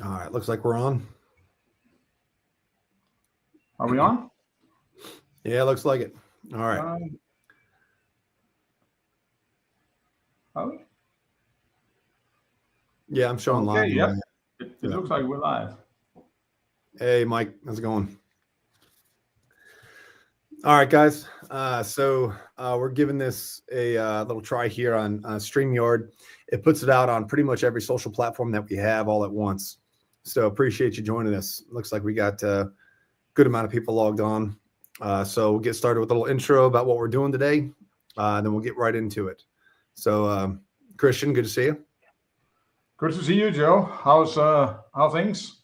All right, looks like we're on. Are we on? Yeah, looks like it. All right. Are we? Yeah, I'm showing live. Okay, yep. It looks like we're live. Hey, Mike, how's it going? All right, guys. So we're giving this a little try here on StreamYard. It puts it out on pretty much every social platform that we have all at once. So appreciate you joining us. Looks like we got a good amount of people logged on. So we'll get started with a little intro about what we're doing today. Then we'll get right into it. So Christian, good to see you. Good to see you, Joe. How things?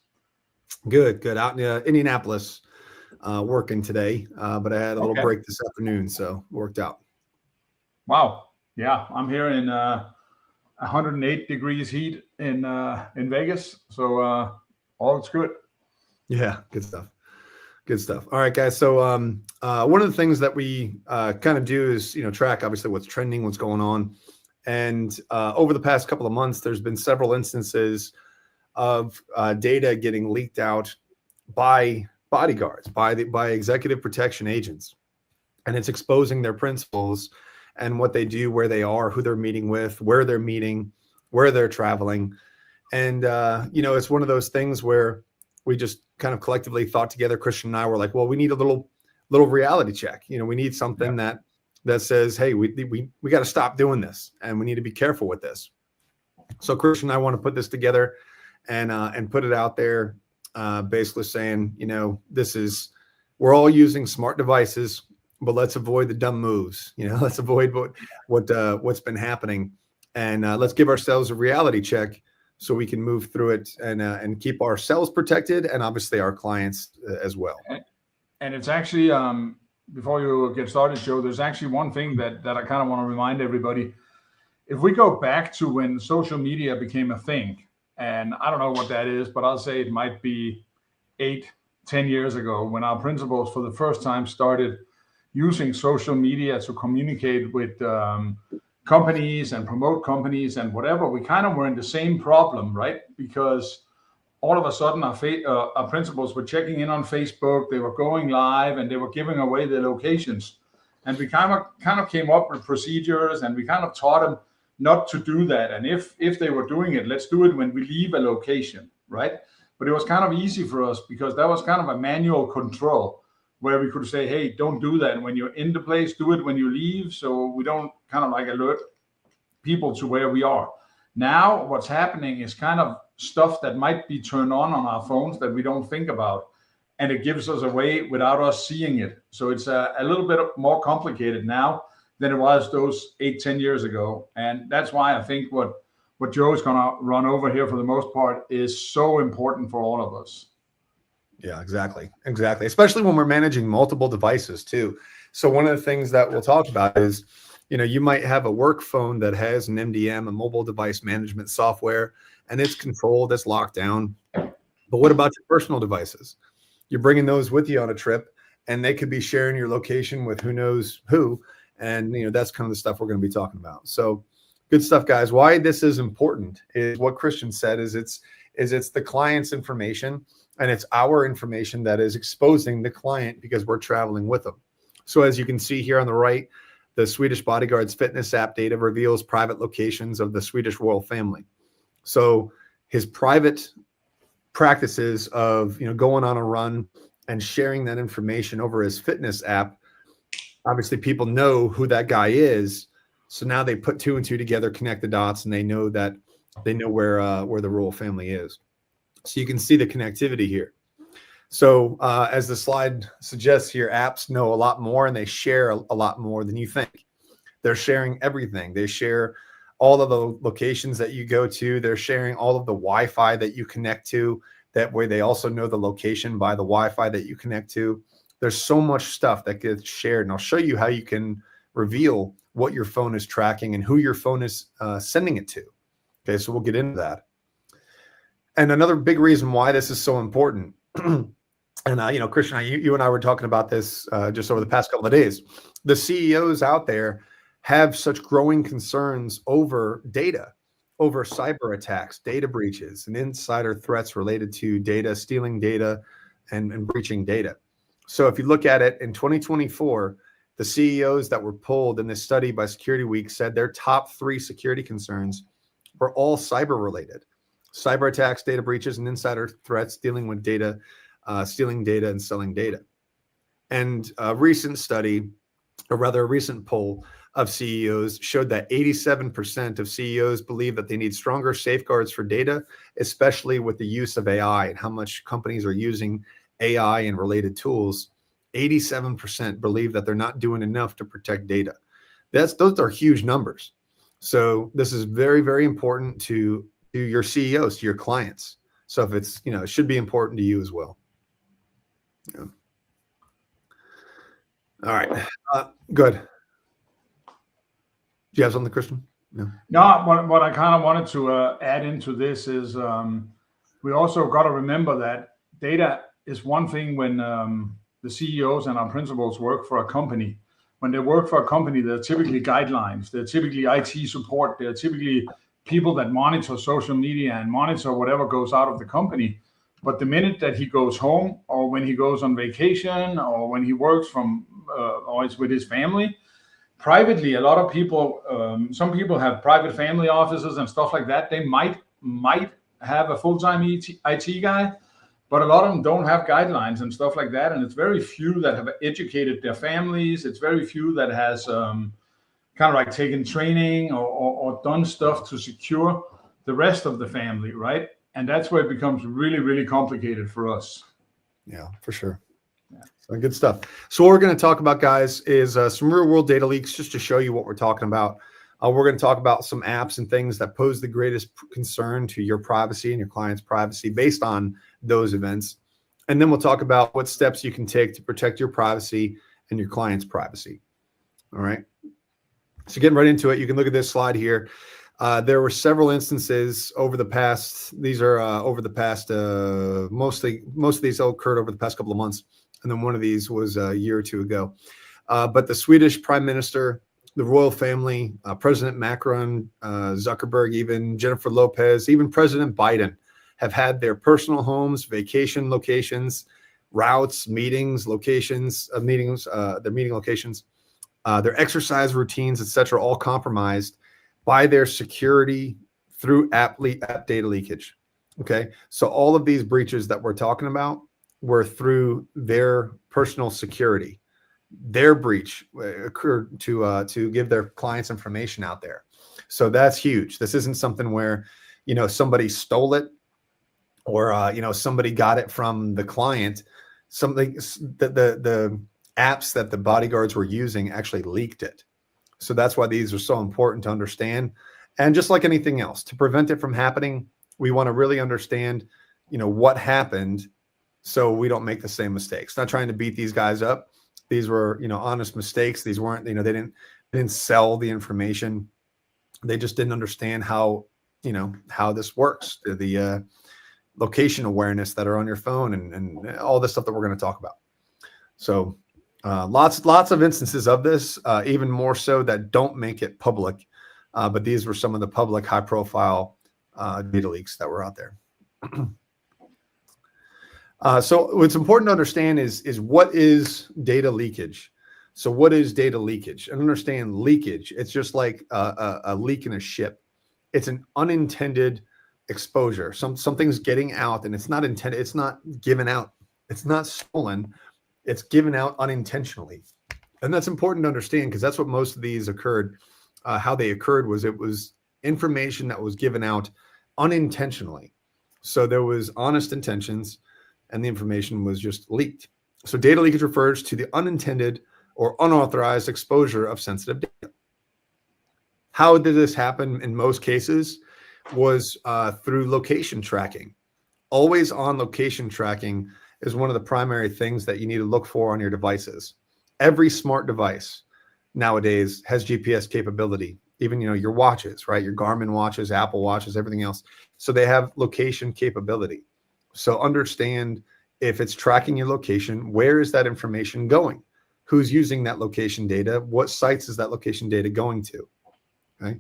Good. Out in Indianapolis, working today, but I had a little break this afternoon, so worked out. Wow. Yeah, I'm here in 108 degrees heat in Vegas, so all is good. Yeah, good stuff. All right, guys. So one of the things that we kind of do is track obviously what's trending, what's going on, and over the past couple of months, there's been several instances of data getting leaked out by bodyguards, by executive protection agents, and it's exposing their principles and what they do, where they are, who they're meeting with, where they're meeting, where they're traveling, and it's one of those things where we just kind of collectively thought together. Christian and I were like, well, we need a little reality check. We need something that says, hey, we got to stop doing this, and we need to be careful with this. So Christian and I want to put this together and put it out there, basically saying, we're all using smart devices, but let's avoid the dumb moves. Let's avoid what's been happening, and let's give ourselves a reality check so we can move through it and keep ourselves protected, and obviously our clients as well. And it's actually, before you get started, Joe, there's actually one thing that I kind of want to remind everybody. If we go back to when social media became a thing, and I don't know what that is, but I'll say it might be 8-10 years ago, when our principals for the first time started using social media to communicate with companies and promote companies and whatever, we kind of were in the same problem, right? Because all of a sudden our principals were checking in on Facebook, they were going live, and they were giving away their locations. And we kind of came up with procedures, and we kind of taught them not to do that. And if they were doing it, let's do it when we leave a location, right? But it was kind of easy for us because that was kind of a manual control where we could say, hey, don't do that. And when you're in the place, do it when you leave. So we don't kind of like alert people to where we are. Now, what's happening is kind of stuff that might be turned on our phones that we don't think about. And it gives us away without us seeing it. So it's a little bit more complicated now than it was those 8-10 years ago. And that's why I think what Joe is going to run over here for the most part is so important for all of us. Yeah, exactly. Especially when we're managing multiple devices too. So one of the things that we'll talk about is, you might have a work phone that has an MDM, a mobile device management software, and it's controlled, it's locked down. But what about your personal devices? You're bringing those with you on a trip, and they could be sharing your location with who knows who. And, that's kind of the stuff we're going to be talking about. So good stuff, guys. Why this is important is what Christian said is it's the client's information, and it's our information that is exposing the client because we're traveling with them. So as you can see here on the right, the Swedish Bodyguard's fitness app data reveals private locations of the Swedish royal family. So his private practices of, going on a run and sharing that information over his fitness app, obviously people know who that guy is. So now they put 2 and 2 together, connect the dots, and they know where the royal family is. So you can see the connectivity here. So as the slide suggests here, apps know a lot more, and they share a lot more than you think. They're sharing everything. They share all of the locations that you go to. They're sharing all of the Wi-Fi that you connect to. That way they also know the location by the Wi-Fi that you connect to. There's so much stuff that gets shared, and I'll show you how you can reveal what your phone is tracking and who your phone is sending it to. Okay, so we'll get into that. And another big reason why this is so important, and Christian, you and I were talking about this just over the past couple of days. The CEOs out there have such growing concerns over data, over cyber attacks, data breaches, and insider threats related to data, stealing data, and breaching data. So if you look at it in 2024, the CEOs that were polled in this study by Security Week said their top 3 security concerns were all cyber related: cyber attacks, data breaches, and insider threats dealing with data, stealing data and selling data. And a recent study, or rather a recent poll of CEOs, showed that 87% of CEOs believe that they need stronger safeguards for data, especially with the use of AI and how much companies are using AI and related tools. 87% believe that they're not doing enough to protect data. Those are huge numbers. So this is very, very important to your CEOs, to your clients. So if it's, it should be important to you as well. Yeah. All right. Good. Do you have something, Christian? No, what I kind of wanted to add into this is we also got to remember that data is one thing when the CEOs and our principals work for a company. When they work for a company, there are typically guidelines, there are typically IT support, there are typically people that monitor social media and monitor whatever goes out of the company. But the minute that he goes home, or when he goes on vacation, or when he works from or is with his family, privately, a lot of people, some people have private family offices and stuff like that. They might have a full-time IT guy, but a lot of them don't have guidelines and stuff like that. And it's very few that have educated their families. It's very few that has kind of like taken training or done stuff to secure the rest of the family, right? And that's where it becomes really, really complicated for us. Yeah, for sure. Yeah. So good stuff. So what we're going to talk about, guys, is some real world data leaks, just to show you what we're talking about. We're going to talk about some apps and things that pose the greatest concern to your privacy and your client's privacy based on those events. And then we'll talk about what steps you can take to protect your privacy and your client's privacy. All right. So getting right into it, you can look at this slide here. There were several instances over the past, most of these occurred over the past couple of months. And then one of these was a year or two ago. But the Swedish Prime Minister, the royal family, President Macron, Zuckerberg, even Jennifer Lopez, even President Biden have had their personal homes, vacation locations, routes, meetings, locations, their meeting locations, their exercise routines, etc., all compromised by their security through app data leakage. Okay, so all of these breaches that we're talking about were through their personal security. Their breach occurred to give their clients information out there. So that's huge. This isn't something where, somebody stole it or, somebody got it from the client. Something the apps that the bodyguards were using actually leaked it. So that's why these are so important to understand. And just like anything else, to prevent it from happening, we want to really understand, what happened so we don't make the same mistakes. Not trying to beat these guys up. These were, honest mistakes. These weren't, they didn't sell the information. They just didn't understand how this works. The location awareness that are on your phone and all this stuff that we're going to talk about. So lots of instances of this, even more so that don't make it public. But these were some of the public high profile data leaks that were out there. So what's important to understand is what is data leakage. So what is data leakage? And understand leakage. It's just like a leak in a ship. It's an unintended exposure. Something's getting out and it's not intended. It's not given out. It's not stolen. It's given out unintentionally. And that's important to understand because that's what most of these occurred. How they occurred was it was information that was given out unintentionally. So there was honest intentions and the information was just leaked. So data leakage refers to the unintended or unauthorized exposure of sensitive data. How did this happen in most cases was through location tracking. Always on location tracking is one of the primary things that you need to look for on your devices. Every smart device nowadays has GPS capability, even, your watches, right? Your Garmin watches, Apple watches, everything else. So they have location capability. So understand if it's tracking your location, where is that information going? Who's using that location data? What sites is that location data going to? Okay.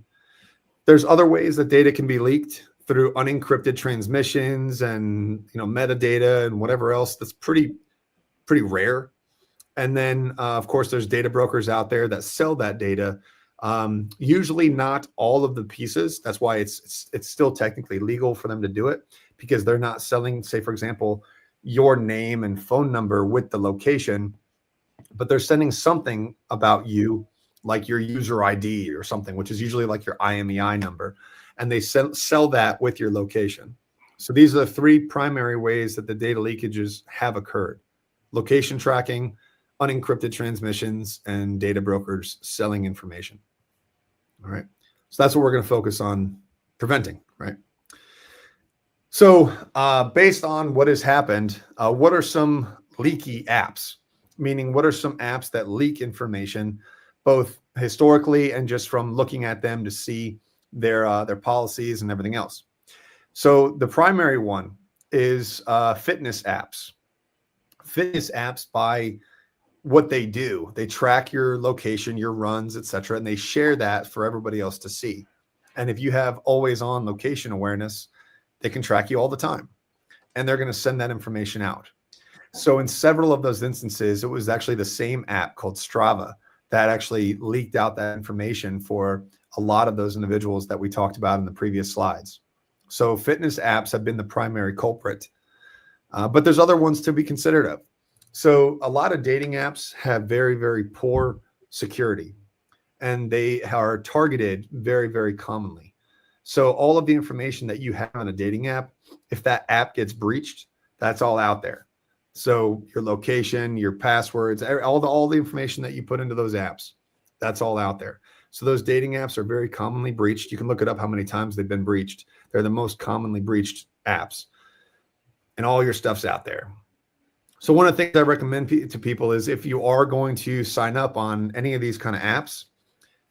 There's other ways that data can be leaked through unencrypted transmissions and metadata and whatever else. That's pretty rare. And then, of course, there's data brokers out there that sell that data. Usually not all of the pieces. That's why it's still technically legal for them to do it, because they're not selling, say, for example, your name and phone number with the location, but they're sending something about you, like your user ID or something, which is usually like your IMEI number. And they sell that with your location. So these are the three primary ways that the data leakages have occurred: location tracking, unencrypted transmissions, and data brokers selling information. All right. So that's what we're going to focus on preventing, right? So based on what has happened, what are some leaky apps? Meaning, what are some apps that leak information, both historically and just from looking at them to see their policies and everything else? So the primary one is fitness apps. Fitness apps, by what they do, they track your location, your runs, etc., and they share that for everybody else to see. And if you have always on location awareness, they can track you all the time, and they're going to send that information out. So in several of those instances, it was actually the same app called Strava that actually leaked out that information for a lot of those individuals that we talked about in the previous slides. So fitness apps have been the primary culprit, but there's other ones to be considered of. So a lot of dating apps have very, very poor security, and they are targeted very, very commonly. So all of the information that you have on a dating app, if that app gets breached, that's all out there. So your location, your passwords, all the information that you put into those apps, that's all out there. So those dating apps are very commonly breached. You can look it up how many times they've been breached. They're the most commonly breached apps, and all your stuff's out there. So one of the things I recommend to people is, if you are going to sign up on any of these kind of apps,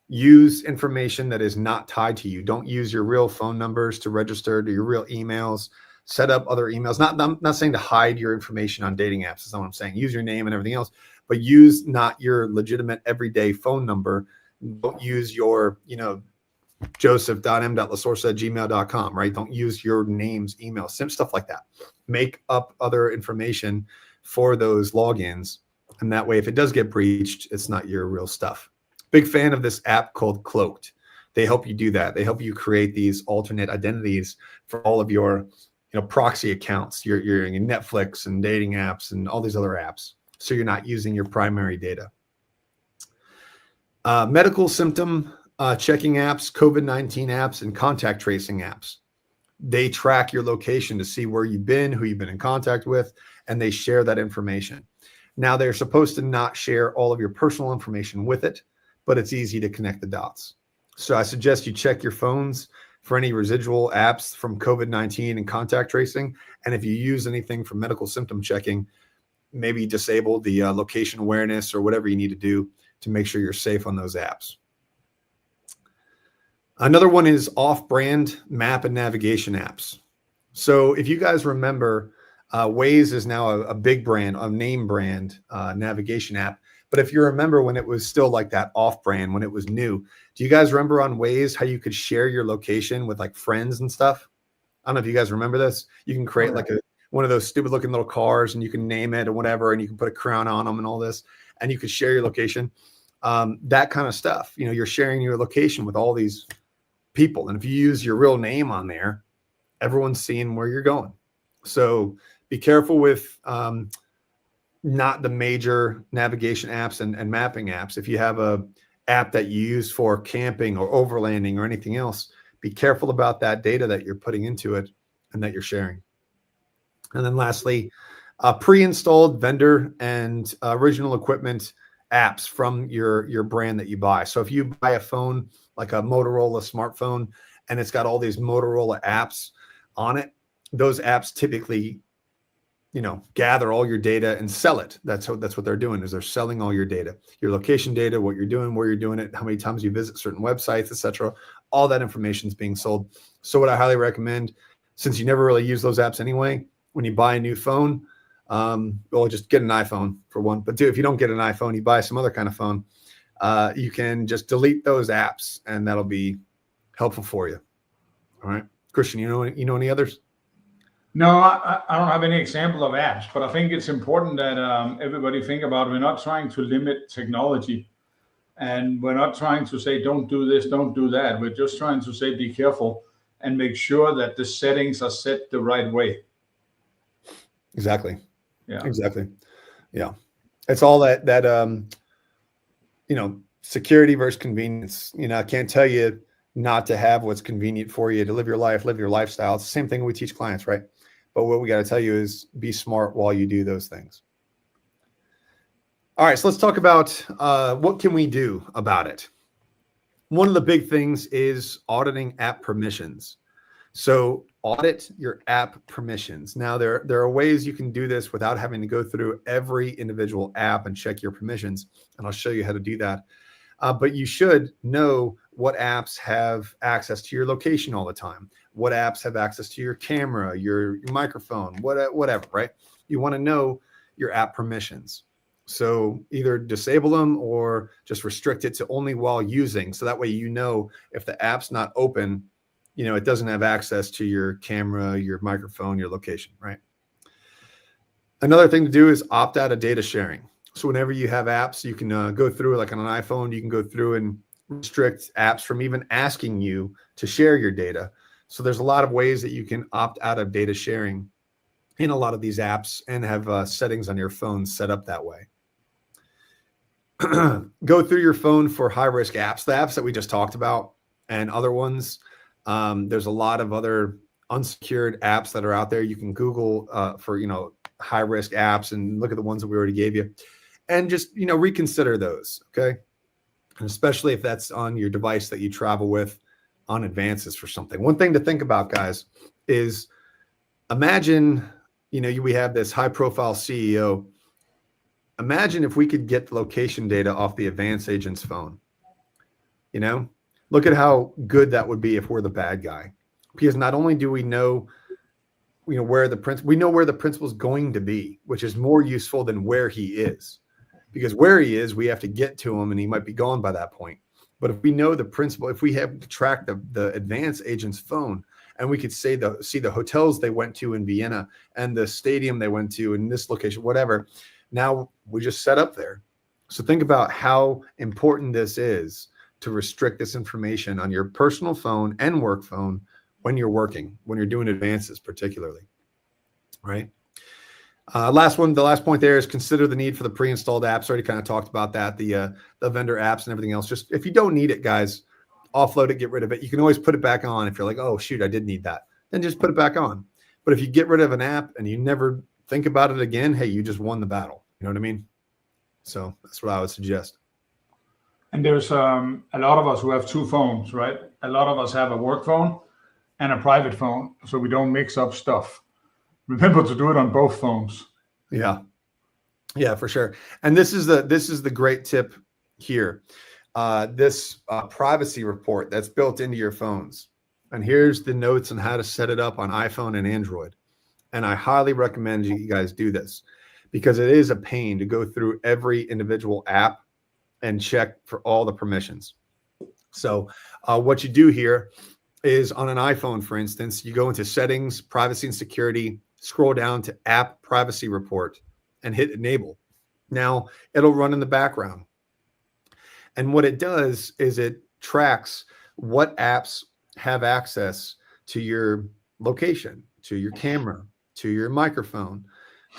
use information that is not tied to you. Don't use your real phone numbers to register, to your real emails. Set up other emails. I'm not saying to hide your information on dating apps. That's not what I'm saying. Use your name and everything else, but use not your legitimate everyday phone number. Don't use your, joseph.m.lasorsa@gmail.com, right? Don't use your name's email, stuff like that. Make up other information for those logins. And that way, if it does get breached, it's not your real stuff. Big fan of this app called Cloaked. They help you do that. They help you create these alternate identities for all of your proxy accounts, your Netflix and dating apps and all these other apps. So you're not using your primary data. Medical symptom checking apps, COVID-19 apps, and contact tracing apps. They track your location to see where you've been, who you've been in contact with, and they share that information. Now, they're supposed to not share all of your personal information with it, but it's easy to connect the dots. So I suggest you check your phones for any residual apps from COVID-19 and contact tracing. And if you use anything for medical symptom checking, maybe disable the location awareness or whatever you need to do to make sure you're safe on those apps. Another one is off-brand map and navigation apps. So if you guys remember, Waze is now a big brand, a name brand navigation app. But if you remember when it was still like that off-brand, when it was new, do you guys remember on Waze how you could share your location with like friends and stuff? I don't know if you guys remember this. You can create like one of those stupid looking little cars, and you can name it or whatever, and you can put a crown on them and all this, and you could share your location. That kind of stuff. You're sharing your location with all these people. And if you use your real name on there, everyone's seeing where you're going. So be careful with not the major navigation apps and mapping apps. If you have a app that you use for camping or overlanding or anything else, be careful about that data that you're putting into it and that you're sharing. And then lastly, pre-installed vendor and original equipment apps from your brand that you buy. So if you buy a phone, like a Motorola smartphone, and it's got all these Motorola apps on it, those apps typically gather all your data and sell it. That's what they're doing, is they're selling all your data, your location data, what you're doing, where you're doing it, how many times you visit certain websites, etc. All that information is being sold. So what I highly recommend, since you never really use those apps anyway, when you buy a new phone, well, just get an iPhone for one. But two, if you don't get an iPhone, you buy some other kind of phone, you can just delete those apps, and that'll be helpful for you. All right, Christian, you know any others? No, I don't have any example of apps, but I think it's important that everybody think about, we're not trying to limit technology, and we're not trying to say don't do this, don't do that. We're just trying to say be careful and make sure that the settings are set the right way. Exactly. Yeah. Exactly. Yeah. It's all that security versus convenience. I can't tell you not to have what's convenient for you to live your life, live your lifestyle. It's the same thing we teach clients, right? But what we got to tell you is be smart while you do those things. All right, so let's talk about what can we do about it. One of the big things is auditing app permissions. So audit your app permissions. Now, there are ways you can do this without having to go through every individual app and check your permissions, and I'll show you how to do that. But you should know what apps have access to your location all the time, what apps have access to your camera, your microphone, whatever, right? You want to know your app permissions. So either disable them or just restrict it to only while using. So that way, if the app's not open, it doesn't have access to your camera, your microphone, your location, right? Another thing to do is opt out of data sharing. So whenever you have apps, you can go through, like on an iPhone, you can go through and restrict apps from even asking you to share your data. So there's a lot of ways that you can opt out of data sharing in a lot of these apps and have settings on your phone set up that way. Go through your phone for high-risk apps, the apps that we just talked about and other ones. There's a lot of other unsecured apps that are out there. You can Google for, high-risk apps and look at the ones that we already gave you and just, reconsider those. Okay. And especially if that's on your device that you travel with on advances for something. One thing to think about, guys, is imagine, we have this high-profile CEO. Imagine if we could get the location data off the advance agent's phone. Look at how good that would be if we're the bad guy. Because not only do we know, where the principal's going to be, which is more useful than where he is. Because where he is, we have to get to him and he might be gone by that point. But if we know the principal, if we have tracked the advance agent's phone and we could see the hotels they went to in Vienna and the stadium they went to in this location, whatever, now we just set up there. So think about how important this is to restrict this information on your personal phone and work phone when you're working, when you're doing advances particularly, right? The last point there is consider the need for the pre-installed apps. Already kind of talked about that, the vendor apps and everything else. Just if you don't need it, guys, offload it, get rid of it. You can always put it back on if you're like, oh, shoot, I did need that. Then just put it back on. But if you get rid of an app and you never think about it again, hey, you just won the battle. You know what I mean? So that's what I would suggest. And there's a lot of us who have two phones, right? A lot of us have a work phone and a private phone, so we don't mix up stuff. Remember to do it on both phones. Yeah, for sure. And this is the great tip here. This privacy report that's built into your phones. And here's the notes on how to set it up on iPhone and Android. And I highly recommend you guys do this because it is a pain to go through every individual app and check for all the permissions. So what you do here is on an iPhone, for instance, you go into settings, privacy and security, scroll down to app privacy report and hit enable. Now it'll run in the background. And what it does is it tracks what apps have access to your location, to your camera, to your microphone,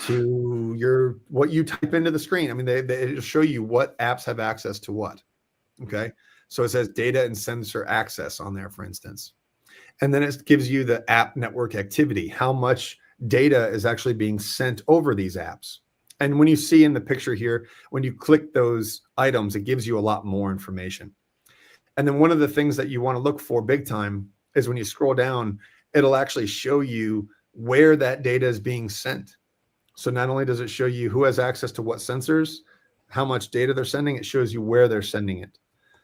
to what you type into the screen. I mean, it'll show you what apps have access to what. Okay. So it says data and sensor access on there, for instance. And then it gives you the app network activity, how much data is actually being sent over these apps. And when you see in the picture here, when you click those items, it gives you a lot more information. And then one of the things that you want to look for big time is when you scroll down, it'll actually show you where that data is being sent. So not only does it show you who has access to what sensors, how much data they're sending, it shows you where they're sending it.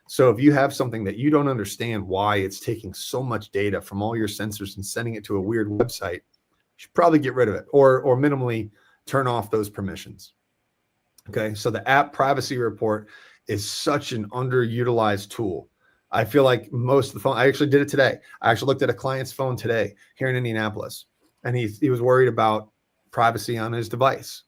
So if you have something that you don't understand why it's taking so much data from all your sensors and sending it to a weird website, you should probably get rid of it or minimally turn off those permissions. Okay, so the app privacy report is such an underutilized tool. I feel like most of the phone, I actually did it today. I actually looked at a client's phone today here in Indianapolis, and he was worried about privacy on his device.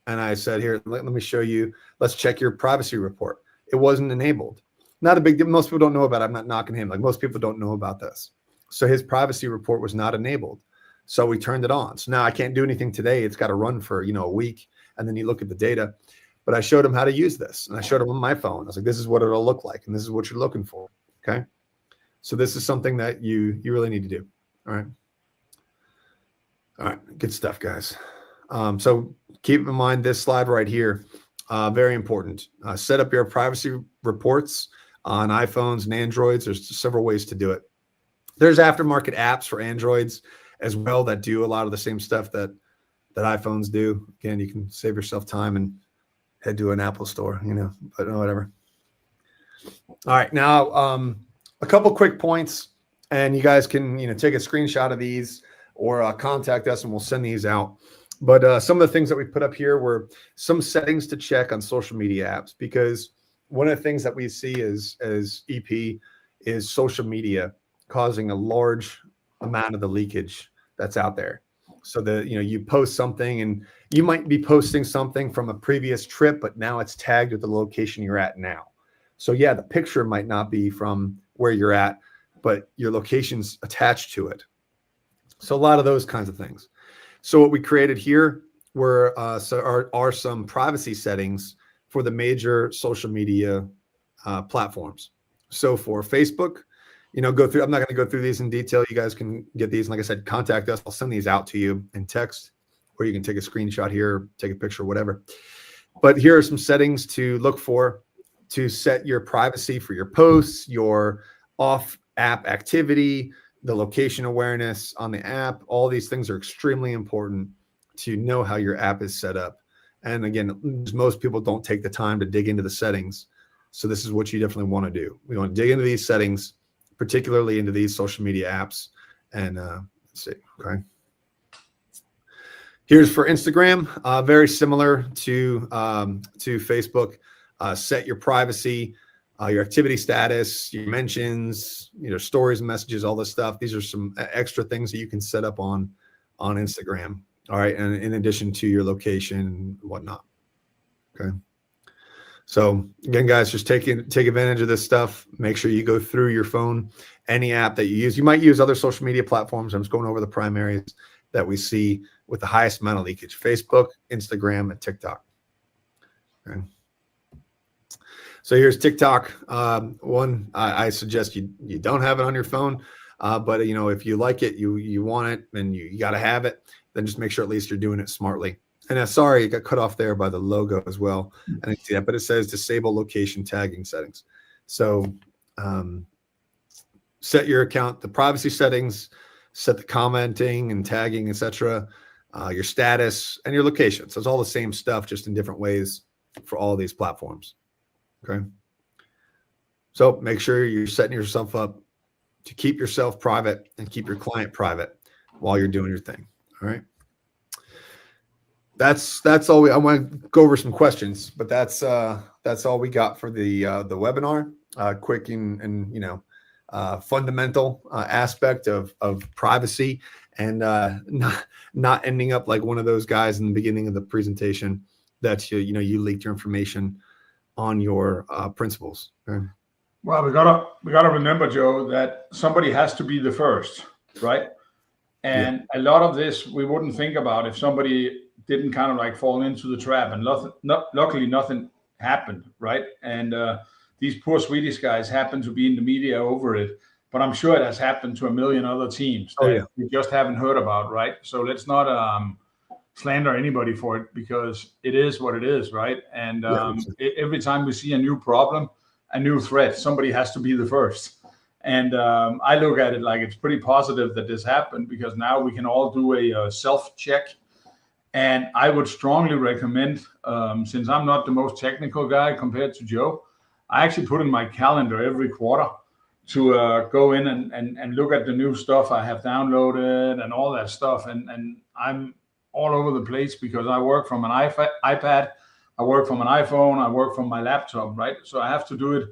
And I said, here, let me show you. Let's check your privacy report. It wasn't enabled. Not a big deal. Most people don't know about it. I'm not knocking him. Like, most people don't know about this. So his privacy report was not enabled. So we turned it on. So now I can't do anything today. It's got to run for, a week. And then you look at the data. But I showed him how to use this. And I showed him on my phone. I was like, this is what it'll look like. And this is what you're looking for. Okay. So this is something that you really need to do. All right. All right. Good stuff, guys. So keep in mind this slide right here. Very important. Set up your privacy reports on iPhones and Androids. There's several ways to do it. There's aftermarket apps for Androids as well that do a lot of the same stuff that iPhones do. Again, you can save yourself time and head to an Apple store, but whatever. All right. Now, a couple quick points, and you guys can, take a screenshot of these or contact us and we'll send these out. But some of the things that we put up here were some settings to check on social media apps, because one of the things that we see as EP is social media causing a large amount of the leakage that's out there. So that, you post something and you might be posting something from a previous trip, but now it's tagged with the location you're at now. So yeah, the picture might not be from where you're at, but your location's attached to it. So a lot of those kinds of things. So what we created here are some privacy settings for the major social media platforms. So for Facebook, go through. I'm not going to go through these in detail. You guys can get these. And like I said, contact us. I'll send these out to you in text, or you can take a screenshot here, take a picture, whatever. But here are some settings to look for to set your privacy for your posts, your off-app activity, the location awareness on the app. All these things are extremely important to know how your app is set up. And again, most people don't take the time to dig into the settings. So this is what you definitely want to do. We want to dig into these settings, particularly into these social media apps. And let's see, okay. Here's for Instagram, very similar to Facebook. Set your privacy, your activity status, your mentions, stories, messages, all this stuff. These are some extra things that you can set up on Instagram. All right. And in addition to your location and whatnot. Okay. So again, guys, just take advantage of this stuff. Make sure you go through your phone, any app that you use. You might use other social media platforms. I'm just going over the primaries that we see with the highest amount of leakage: Facebook, Instagram, and TikTok. Okay. So here's TikTok. One, I suggest you don't have it on your phone, but if you like it, you want it, and you got to have it, then just make sure at least you're doing it smartly. And sorry, it got cut off there by the logo as well. I didn't see that, but it says disable location tagging settings. So set your account, the privacy settings, set the commenting and tagging, etc., your status, and your location. So it's all the same stuff, just in different ways for all these platforms. Okay. So make sure you're setting yourself up to keep yourself private and keep your client private while you're doing your thing. All right. That's all I want to go over some questions, but that's all we got for the webinar. Quick and fundamental aspect of privacy, and not ending up like one of those guys in the beginning of the presentation that you leaked your information on your principals. Okay? Well, we gotta remember, Joe, that somebody has to be the first, right? And a lot of this we wouldn't think about if somebody didn't kind of like fall into the trap, and luckily nothing happened, right? And these poor Swedish guys happen to be in the media over it, but I'm sure it has happened to a million other teams that we just haven't heard about, right? So let's not slander anybody for it, because it is what it is, right? And every time we see a new problem, a new threat, somebody has to be the first. And I look at it like it's pretty positive that this happened, because now we can all do a self-check. And I would strongly recommend, since I'm not the most technical guy compared to Joe, I actually put in my calendar every quarter to go in and look at the new stuff I have downloaded and all that stuff. And I'm all over the place because I work from an iPad, I work from an iPhone, I work from my laptop, right? So I have to do it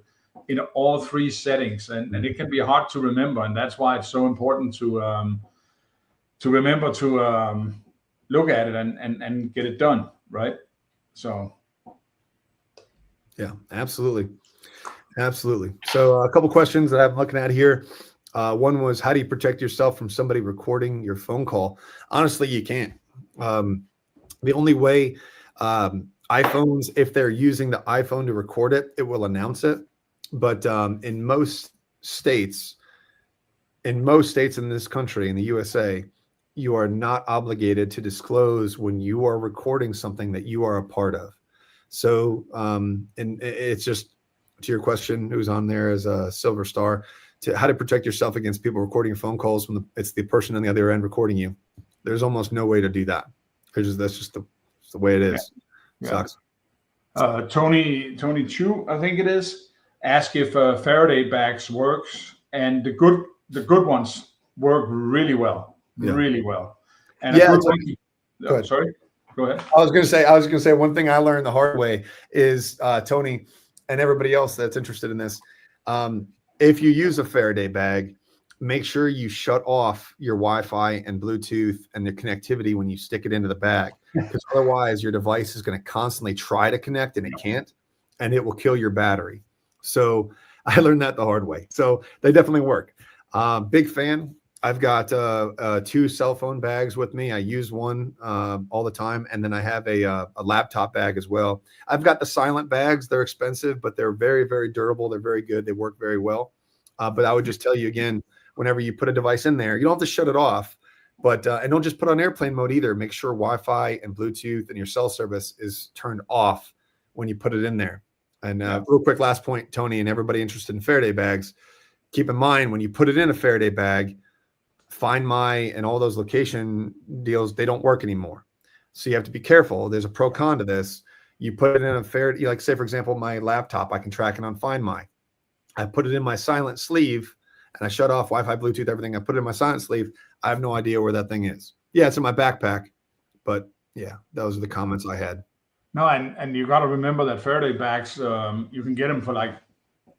in all three settings, and it can be hard to remember, and that's why it's so important to remember to look at it and get it done, right? So yeah, absolutely. So a couple questions that I'm looking at here. One was, how do you protect yourself from somebody recording your phone call? Honestly, you can't. The only way, iPhones, if they're using the iPhone to record it, it will announce it. But in most states in this country, in the USA, you are not obligated to disclose when you are recording something that you are a part of. So, and it's just to your question, who's on there as a silver star, to how to protect yourself against people recording your phone calls when it's the person on the other end recording you. There's almost no way to do that. That's just the way it is. Yeah. Sucks. Tony Chu, I think it is, ask if Faraday Bags works, and the good ones work really well, really well. And yeah, sorry, go ahead. I was gonna say one thing I learned the hard way is, Tony and everybody else that's interested in this, if you use a Faraday bag, make sure you shut off your Wi-Fi and Bluetooth and the connectivity when you stick it into the bag, because otherwise your device is going to constantly try to connect and it can't, and it will kill your battery. So I learned that the hard way. So they definitely work. Big fan. I've got 2 cell phone bags with me. I use one all the time, and then I have a laptop bag as well. I've got the silent bags. They're expensive, but they're very, very durable. They're very good. They work very well. But I would just tell you again, whenever you put a device in there, you don't have to shut it off, but and don't just put on airplane mode either. Make sure Wi-Fi and Bluetooth and your cell service is turned off when you put it in there. And real quick, last point, Tony, and everybody interested in Faraday bags, keep in mind when you put it in a Faraday bag, Find My and all those location deals, they don't work anymore. So you have to be careful. There's a pro con to this. You put it in a Faraday, like say, for example, my laptop, I can track it on Find My. I put it in my silent sleeve and I shut off Wi-Fi, Bluetooth, everything. I put it in my silent sleeve. I have no idea where that thing is. Yeah, it's in my backpack. But yeah, those are the comments I had. No, and you got to remember that Faraday bags, you can get them for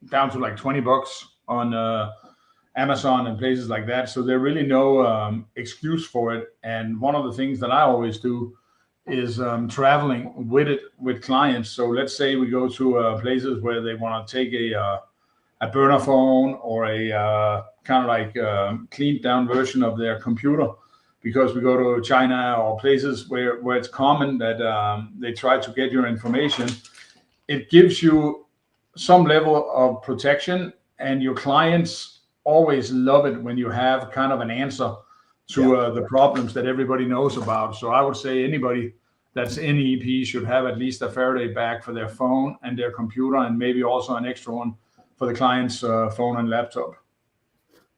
down to $20 on Amazon and places like that. So there really no excuse for it. And one of the things that I always do is traveling with it with clients. So let's say we go to places where they want to take a burner phone or a kind of cleaned down version of their computer, because we go to China or places where it's common that they try to get your information. It gives you some level of protection, and your clients always love it when you have kind of an answer to the problems that everybody knows about. So I would say anybody that's in EP should have at least a Faraday bag for their phone and their computer, and maybe also an extra one for the client's phone and laptop.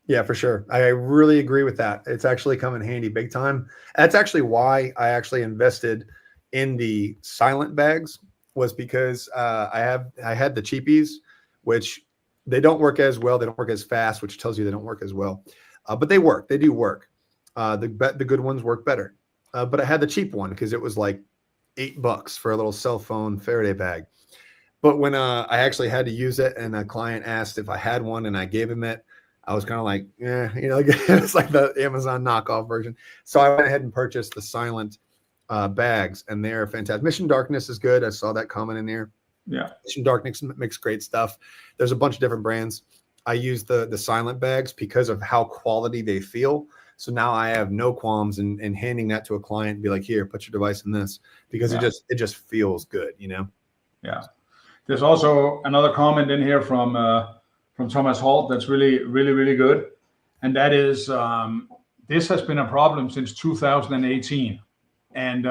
Yeah, for sure. I really agree with that. It's actually come in handy big time. That's actually why I actually invested in the silent bags, was because I had the cheapies, which they don't work as well. They don't work as fast, which tells you they don't work as well. But they work. They do work. The good ones work better. But I had the cheap one because it was like $8 for a little cell phone Faraday bag. But when I actually had to use it and a client asked if I had one and I gave him it, I was kind of like, it's like the Amazon knockoff version. So I went ahead and purchased the silent bags, and they're fantastic. Mission Darkness is good. I saw that comment in there. Yeah. Mission Darkness makes great stuff. There's a bunch of different brands. I use the silent bags because of how quality they feel. So now I have no qualms in handing that to a client and be like, here, put your device in this, because it just feels good, Yeah. There's also another comment in here from Thomas Holt that's really, really, really good. And that is, this has been a problem since 2018. And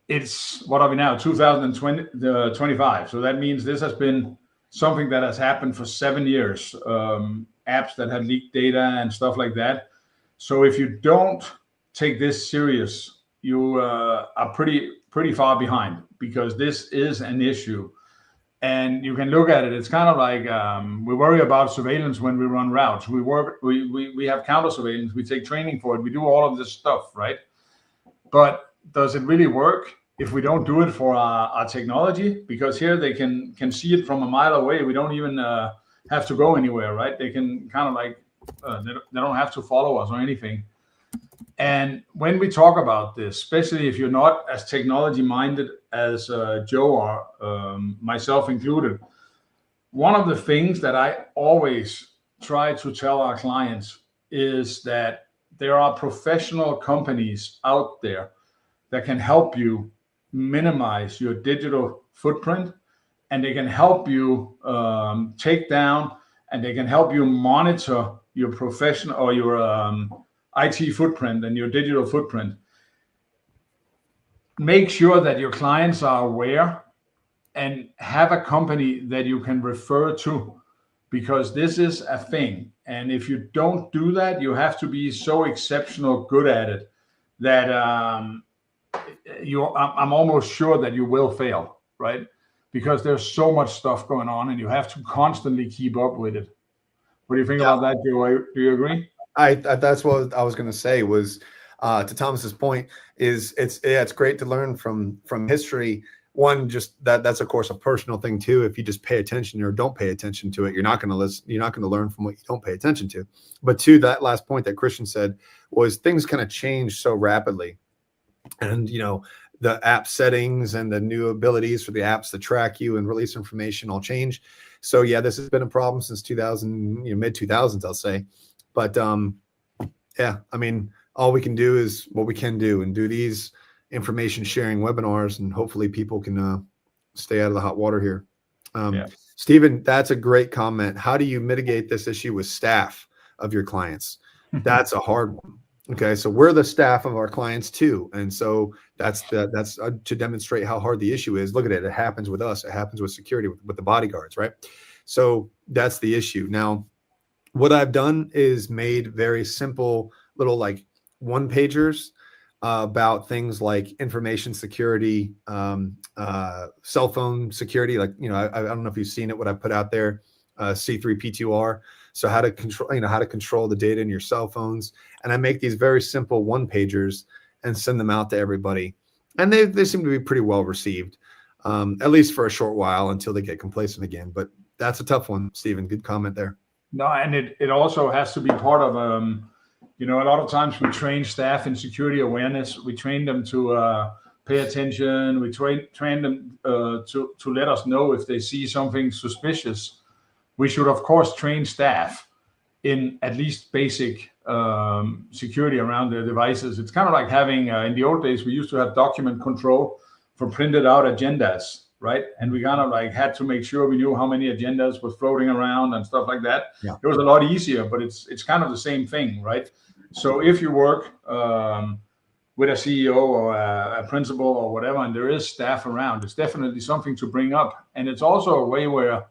it's, what are we now, 2025. So that means this has been something that has happened for 7 years. Apps that had leaked data and stuff like that. So if you don't take this serious, you are pretty far behind, because this is an issue. And you can look at it. It's kind of like we worry about surveillance when we run routes. We have counter surveillance. We take training for it. We do all of this stuff, right? But does it really work? if we don't do it for our technology, because here they can see it from a mile away. We don't even have to go anywhere, right? They can kind of like, they don't have to follow us or anything. And when we talk about this, especially if you're not as technology minded as Joe or myself included, one of the things that I always try to tell our clients is that there are professional companies out there that can help you minimize your digital footprint, and they can help you take down, and they can help you monitor your professional or your IT footprint and your digital footprint. Make sure that your clients are aware and have a company that you can refer to, because this is a thing. And if you don't do that, you have to be so exceptional good at it that I'm almost sure that you will fail, right? Because there's so much stuff going on and you have to constantly keep up with it. What do you think about that, Joe? Do you agree? That's what I was going to say was, to Thomas's point, is it's great to learn from history. One, just that's of course a personal thing too. If you just pay attention or don't pay attention to it, you're not going to listen. You're not going to learn from what you don't pay attention to. But two, that last point that Christian said was things kind of change so rapidly, and the app settings and the new abilities for the apps to track you and release information all change. So yeah, this has been a problem since 2000, mid 2000s, I'll say. But yeah, I mean, all we can do is what we can do and do these information sharing webinars, and hopefully people can stay out of the hot water here. Stephen, that's a great comment. How do you mitigate this issue with staff of your clients? That's a hard one. Okay, so we're the staff of our clients too, and so that's to demonstrate how hard the issue is. Look at it; it happens with us. It happens with security, with the bodyguards, right? So that's the issue. Now, what I've done is made very simple little like one pagers about things like information security, cell phone security. Like, I don't know if you've seen it, what I put out there, C3P2R. So how to control the data in your cell phones. And I make these very simple one pagers and send them out to everybody. And they seem to be pretty well received, at least for a short while until they get complacent again. But that's a tough one, Stephen. Good comment there. No, and it also has to be part of, a lot of times we train staff in security awareness. We train them to pay attention. We train them to let us know if they see something suspicious. We should, of course, train staff in at least basic security around their devices. It's kind of like having, in the old days, we used to have document control for printed out agendas, right? And we kind of like had to make sure we knew how many agendas was floating around and stuff like that. Yeah. It was a lot easier, but it's kind of the same thing, right? So if you work with a CEO or a principal or whatever, and there is staff around, it's definitely something to bring up. And it's also a way where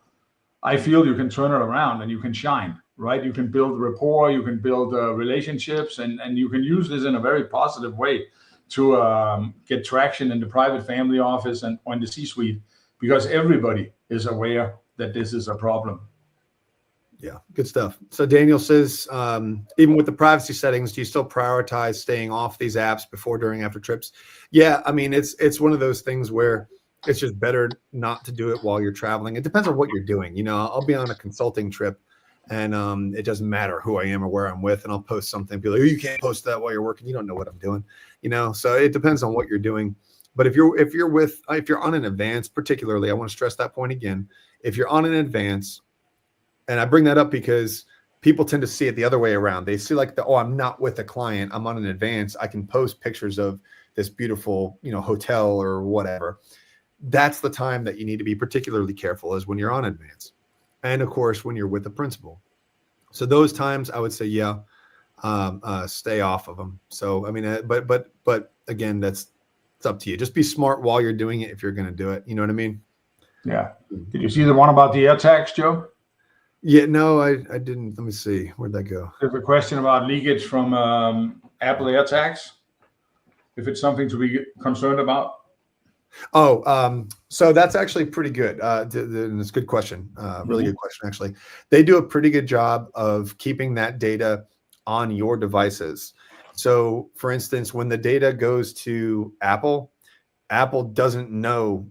I feel you can turn it around and you can shine, right? You can build rapport, you can build relationships, and you can use this in a very positive way to get traction in the private family office and on the C-suite, because everybody is aware that this is a problem. Yeah, good stuff. So Daniel says, even with the privacy settings, do you still prioritize staying off these apps before, during, after trips? Yeah, I mean, it's one of those things where it's just better not to do it while you're traveling. It depends on what you're doing. I'll be on a consulting trip and it doesn't matter who I am or where I'm with, and I'll post something. People are like, oh, you can't post that while you're working. You don't know what I'm doing, So it depends on what you're doing. But if you're on an advance, particularly, I want to stress that point again. If you're on an advance, and I bring that up because people tend to see it the other way around. They see like I'm not with a client, I'm on an advance. I can post pictures of this beautiful, hotel or whatever. That's the time that you need to be particularly careful, is when you're on advance. And of course, when you're with the principal. So those times I would say, stay off of them. So, I mean, but again, it's up to you. Just be smart while you're doing it if you're going to do it. You know what I mean? Yeah. Did you see the one about the AirTags, Joe? Yeah, no, I didn't. Let me see. Where'd that go? There's a question about leakage from Apple AirTags. If it's something to be concerned about. Oh, so that's actually pretty good. It's a good question. Really good question, actually. They do a pretty good job of keeping that data on your devices. So, for instance, when the data goes to Apple, Apple doesn't know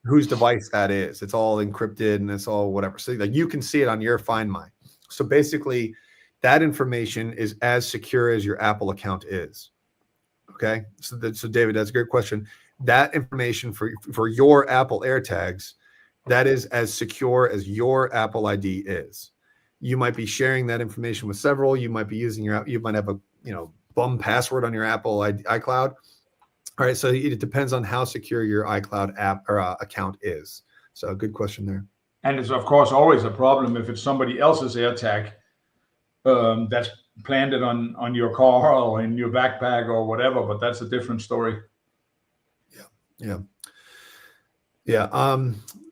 whose device that is. It's all encrypted and it's all whatever. So like you can see it on your Find My. So basically, that information is as secure as your Apple account is. Okay. So David, that's a great question. That information for your Apple AirTags, that is as secure as your Apple ID is. You might be sharing that information with several. You might be using you might have a bum password on your Apple iCloud. All right. So it depends on how secure your iCloud app or account is. So good question there. And it's of course always a problem if it's somebody else's AirTag that's planted on your car or in your backpack or whatever, but that's a different story. Yeah.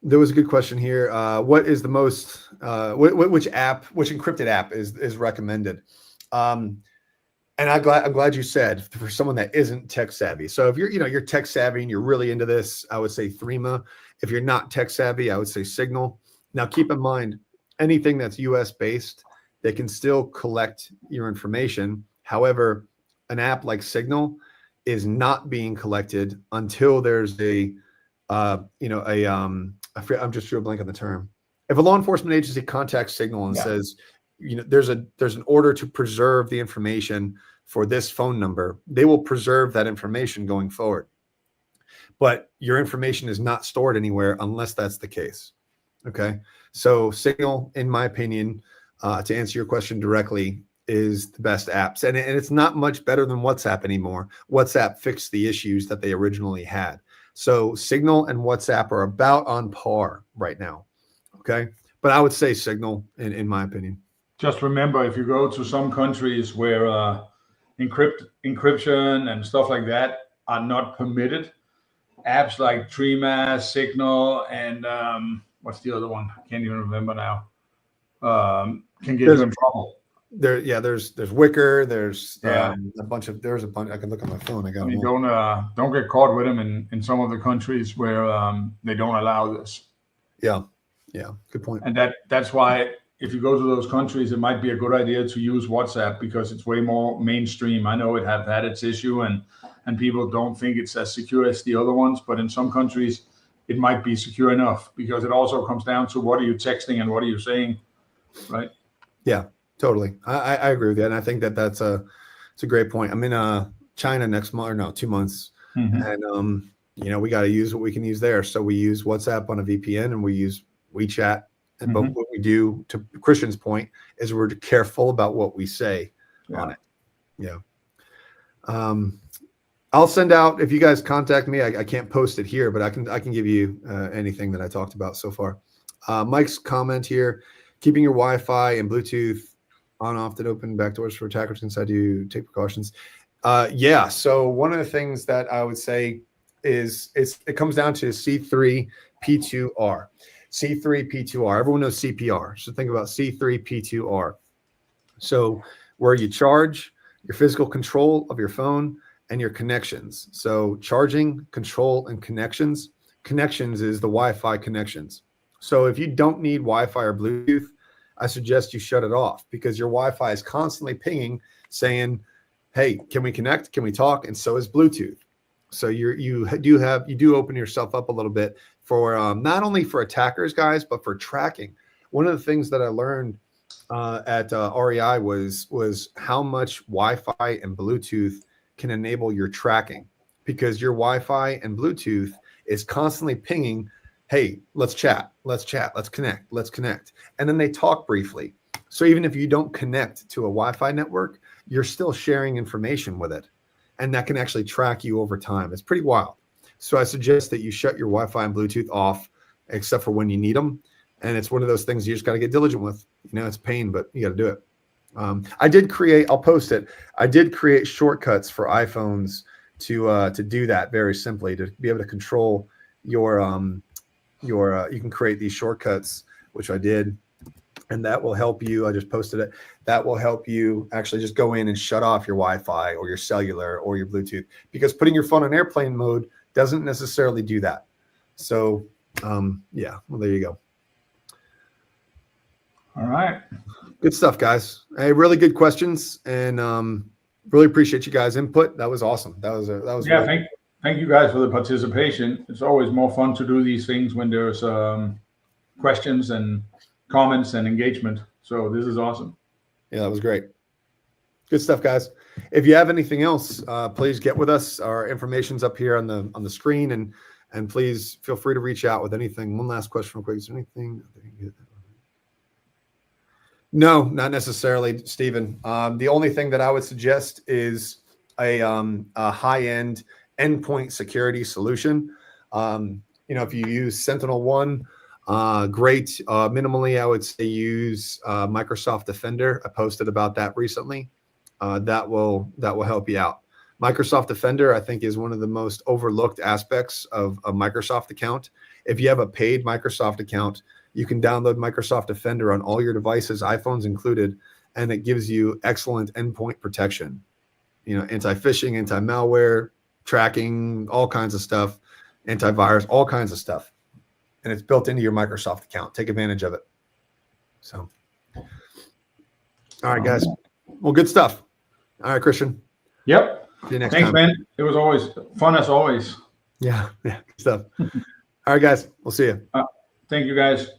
There was a good question here. What is the most which encrypted app is recommended? And I'm glad you said for someone that isn't tech savvy. So if you're tech savvy and you're really into this, I would say Threema. If you're not tech savvy, I would say Signal. Now keep in mind, anything that's US based, they can still collect your information. However, an app like Signal is not being collected until there's I'm just drew a blank on the term. If a law enforcement agency contacts Signal and says, there's an order to preserve the information for this phone number, they will preserve that information going forward. But your information is not stored anywhere unless that's the case. Okay. So Signal, in my opinion, to answer your question directly, is the best apps. And it's not much better than WhatsApp anymore. WhatsApp fixed the issues that they originally had. So Signal and WhatsApp are about on par right now. Okay. But I would say Signal in my opinion. Just remember, if you go to some countries where encryption and stuff like that are not permitted, apps like Threema, Signal, and what's the other one? I can't even remember now. Can get you in trouble. There's Wicker. There's a bunch. I can look on my phone. Don't get caught with them in some of the countries where they don't allow this. Yeah, good point. And that's why if you go to those countries, it might be a good idea to use WhatsApp because it's way more mainstream. I know it has had its issue and people don't think it's as secure as the other ones, but in some countries it might be secure enough because it also comes down to what are you texting and what are you saying, right? Yeah, totally. I agree with that. And I think it's a great point. I'm in China next month, or no, 2 months. Mm-hmm. And, we got to use what we can use there. So we use WhatsApp on a VPN and we use WeChat. And but what we do, to Christian's point, is we're careful about what we say on it. Yeah. I'll send out, if you guys contact me, I can't post it here, but I can give you anything that I talked about so far. Mike's comment here: keeping your Wi-Fi and Bluetooth on, off, and open backdoors for attackers inside you. Take precautions. So one of the things that I would say is it comes down to C3P2R. C3P2R. Everyone knows CPR. So think about C3P2R. So where you charge, your physical control of your phone, and your connections. So charging, control, and connections. Connections is the Wi-Fi connections. So if you don't need Wi-Fi or Bluetooth, I suggest you shut it off because your Wi-Fi is constantly pinging saying, hey, can we connect? Can we talk? And so is Bluetooth. So you do open yourself up a little bit for not only for attackers, guys, but for tracking. One of the things that I learned at REI was how much Wi-Fi and Bluetooth can enable your tracking, because your Wi-Fi and Bluetooth is constantly pinging, hey, let's chat, let's connect. And then they talk briefly. So even if you don't connect to a Wi-Fi network, you're still sharing information with it. And that can actually track you over time. It's pretty wild. So I suggest that you shut your Wi-Fi and Bluetooth off, except for when you need them. And it's one of those things you just got to get diligent with. It's a pain, but you got to do it. I'll post it. I did create shortcuts for iPhones to do that very simply, to be able to control your you can create these shortcuts, which I did. And that will help you. I just posted it. That will help you actually just go in and shut off your Wi-Fi or your cellular or your Bluetooth, because putting your phone on airplane mode doesn't necessarily do that. So, well, there you go. All right. Good stuff, guys. Hey, really good questions, and really appreciate you guys' input. That was awesome. That was thank you guys for the participation. It's always more fun to do these things when there's questions and comments and engagement. So this is awesome. Yeah, that was great. Good stuff, guys. If you have anything else, please get with us. Our information's up here on the screen, and please feel free to reach out with anything. One last question real quick. Is there anything? No, not necessarily, Stephen. The only thing that I would suggest is a high-end endpoint security solution. If you use SentinelOne, great. Minimally, I would say use Microsoft Defender. I posted about that recently. That will help you out. Microsoft Defender, I think, is one of the most overlooked aspects of a Microsoft account. If you have a paid Microsoft account, you can download Microsoft Defender on all your devices, iPhones included, and it gives you excellent endpoint protection. Anti-phishing, anti-malware, tracking, all kinds of stuff, antivirus, all kinds of stuff. And it's built into your Microsoft account. Take advantage of it. So, all right, guys. Well, good stuff. All right, Christian. Yep. See you next Thanks, time. man. It was always fun as always. Yeah, good stuff. All right, guys. We'll see you. Thank you, guys.